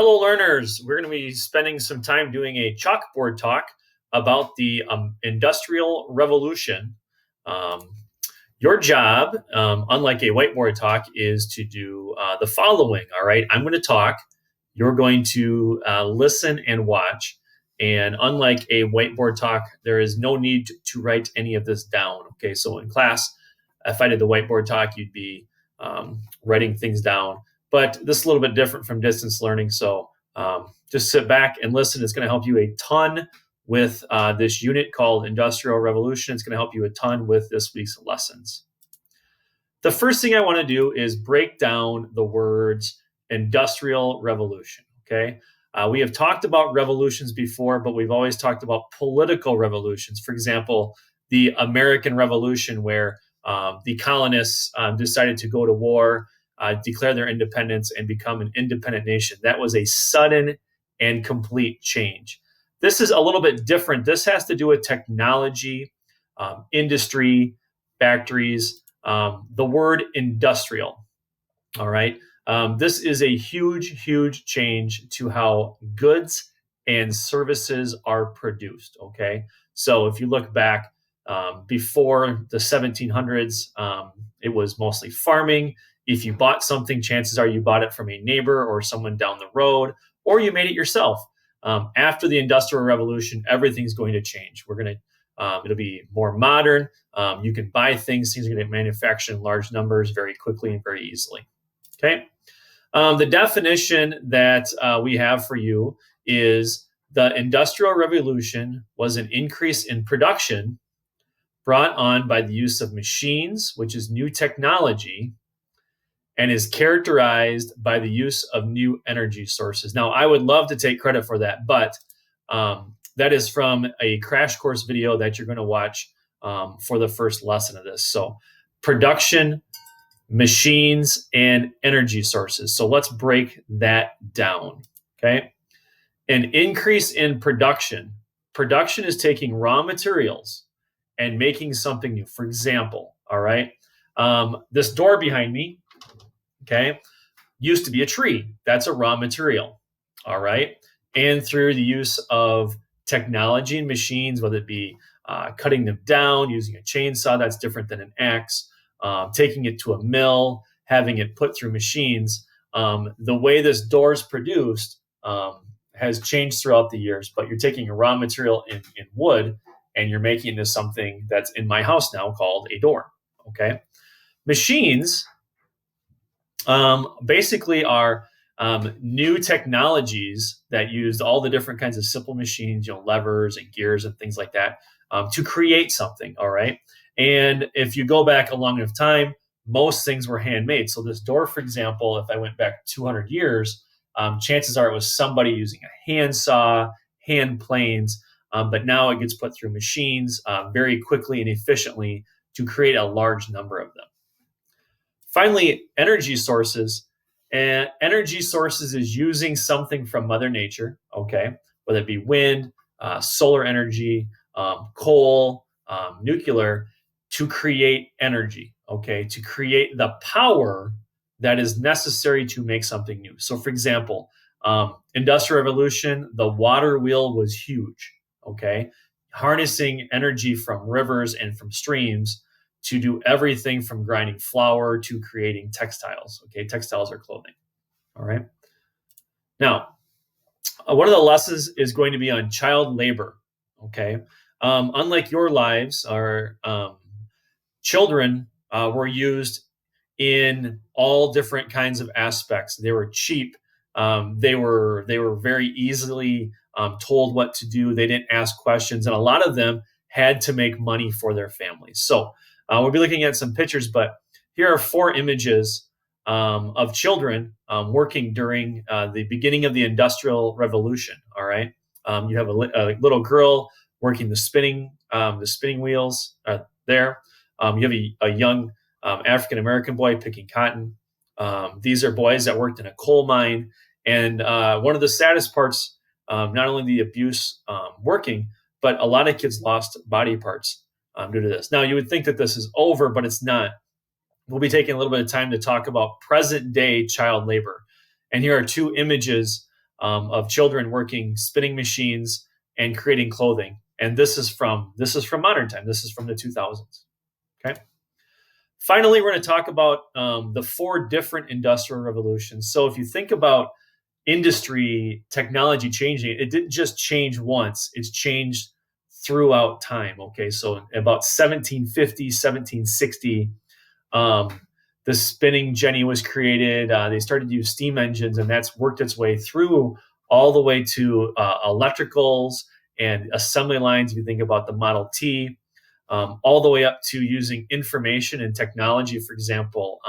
Hello, learners. We're going to be spending some time doing a chalkboard talk about the Industrial Revolution. Um, your job, unlike a whiteboard talk, is to do the following. All right, I'm going to talk. You're going to listen and watch. And unlike a whiteboard talk, there is no need to write any of this down. Okay, so in class, if I did the whiteboard talk, you'd be writing things down. But this is a little bit different from distance learning. So just sit back and listen. It's going to help you a ton with this unit called Industrial Revolution. It's going to help you a ton with this week's lessons. The first thing I want to do is break down the words Industrial Revolution. Okay. We have talked about revolutions before, but we've always talked about political revolutions. For example, the American Revolution, where the colonists decided to go to war, declare their independence, and become an independent nation. That was a sudden and complete change. This is a little bit different. This has to do with technology, industry, factories, the word industrial. All right. This is a huge, huge change to how goods and services are produced. Okay. So if you look back before the 1700s, it was mostly farming. If you bought something, chances are you bought it from a neighbor or someone down the road, or you made it yourself. After the Industrial Revolution, everything's going to change. It'll be more modern. You can buy things are going to get manufactured in large numbers very quickly and very easily. Okay. The definition that we have for you is the Industrial Revolution was an increase in production brought on by the use of machines, which is new technology, and is characterized by the use of new energy sources. Now, I would love to take credit for that, but that is from a crash course video that you're going to watch for the first lesson of this. So, production, machines, and energy sources. So let's break that down, okay? An increase in production. Production is taking raw materials and making something new. For example, all right, this door behind me, okay, used to be a tree. That's a raw material, all right? And through the use of technology and machines, whether it be cutting them down, using a chainsaw, that's different than an axe, taking it to a mill, having it put through machines, the way this door is produced has changed throughout the years, but you're taking a raw material in wood and you're making it into something that's in my house now called a door, okay? Machines basically are new technologies that use all the different kinds of simple machines, levers and gears and things like that to create something, all right? And if you go back a long enough time, most things were handmade. So this door, for example, if I went back 200 years, chances are it was somebody using a handsaw, hand planes, but now it gets put through machines very quickly and efficiently to create a large number of them. Finally, energy sources. And energy sources is using something from Mother Nature, okay, whether it be wind, solar energy, coal, nuclear, to create energy, okay, to create the power that is necessary to make something new. So, for example, Industrial Revolution, the water wheel was huge, okay, harnessing energy from rivers and from streams to do everything from grinding flour to creating textiles. Okay, textiles are clothing. All right. Now, one of the lessons is going to be on child labor. Okay. Unlike your lives, our children were used in all different kinds of aspects. They were cheap. They were very easily told what to do. They didn't ask questions, and a lot of them had to make money for their families. So we'll be looking at some pictures, but here are 4 images of children working during the beginning of the Industrial Revolution. All right, you have a little girl working the spinning wheels there. You have a young African American boy picking cotton. These are boys that worked in a coal mine, and one of the saddest parts, not only the abuse working, but a lot of kids lost body parts due to this. Now, you would think that this is over, but it's not. We'll be taking a little bit of time to talk about present day child labor. And here are 2 images of children working spinning machines and creating clothing. And this is from modern time. This is from the 2000s. Okay. Finally, we're going to talk about the 4 different industrial revolutions. So if you think about industry technology changing, it didn't just change once, it's changed throughout time. Okay, so about 1750, 1760, the spinning jenny was created. They started to use steam engines, and that's worked its way through all the way to electricals and assembly lines. If you think about the Model T, all the way up to using information and technology, for example,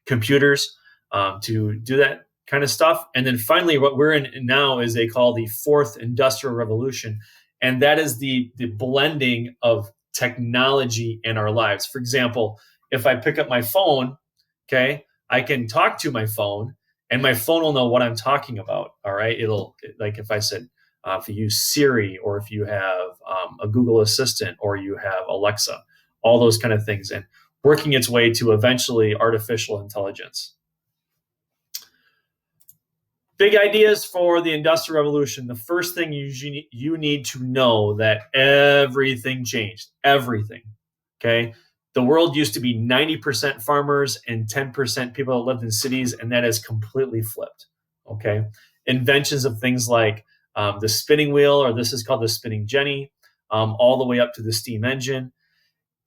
computers, to do that kind of stuff. And then finally, what we're in now is they call the 4th industrial revolution. And that is the blending of technology in our lives. For example, if I pick up my phone, okay, I can talk to my phone and my phone will know what I'm talking about. All right. It'll, like if I said, if you use Siri, or if you have a Google Assistant, or you have Alexa, all those kind of things, and working its way to eventually artificial intelligence. Big ideas for the Industrial Revolution. The first thing you need to know that everything changed. Everything. Okay. The world used to be 90% farmers and 10% people that lived in cities, and that has completely flipped. Okay. Inventions of things like the spinning wheel, or this is called the spinning jenny, all the way up to the steam engine.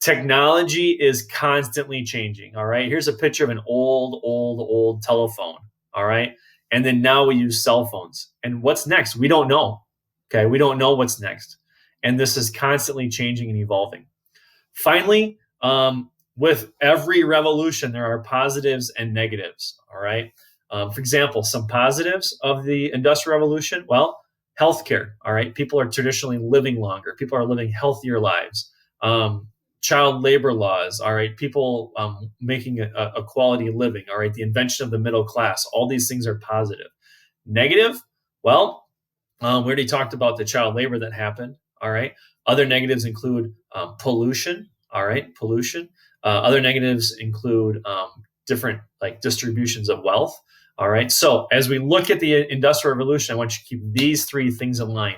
Technology is constantly changing. All right. Here's a picture of an old telephone. All right. And then now we use cell phones. And what's next? We don't know. Okay. We don't know what's next. And this is constantly changing and evolving. Finally, with every revolution, there are positives and negatives. All right. For example, some positives of the Industrial Revolution. Well, healthcare. All right. People are traditionally living longer. People are living healthier lives. Child labor laws. All right. People making a quality living. All right. The invention of the middle class. All these things are positive. Negative. Well, we already talked about the child labor that happened. All right. Other negatives include pollution. All right. Pollution. Other negatives include different like distributions of wealth. All right. So as we look at the Industrial Revolution, I want you to keep these 3 things in line.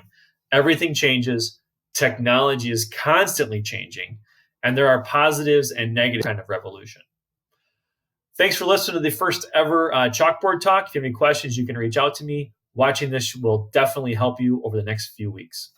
Everything changes. Technology is constantly changing. And there are positives and negative kind of revolution. Thanks for listening to the first ever Chalkboard Talk. If you have any questions, you can reach out to me. Watching this will definitely help you over the next few weeks.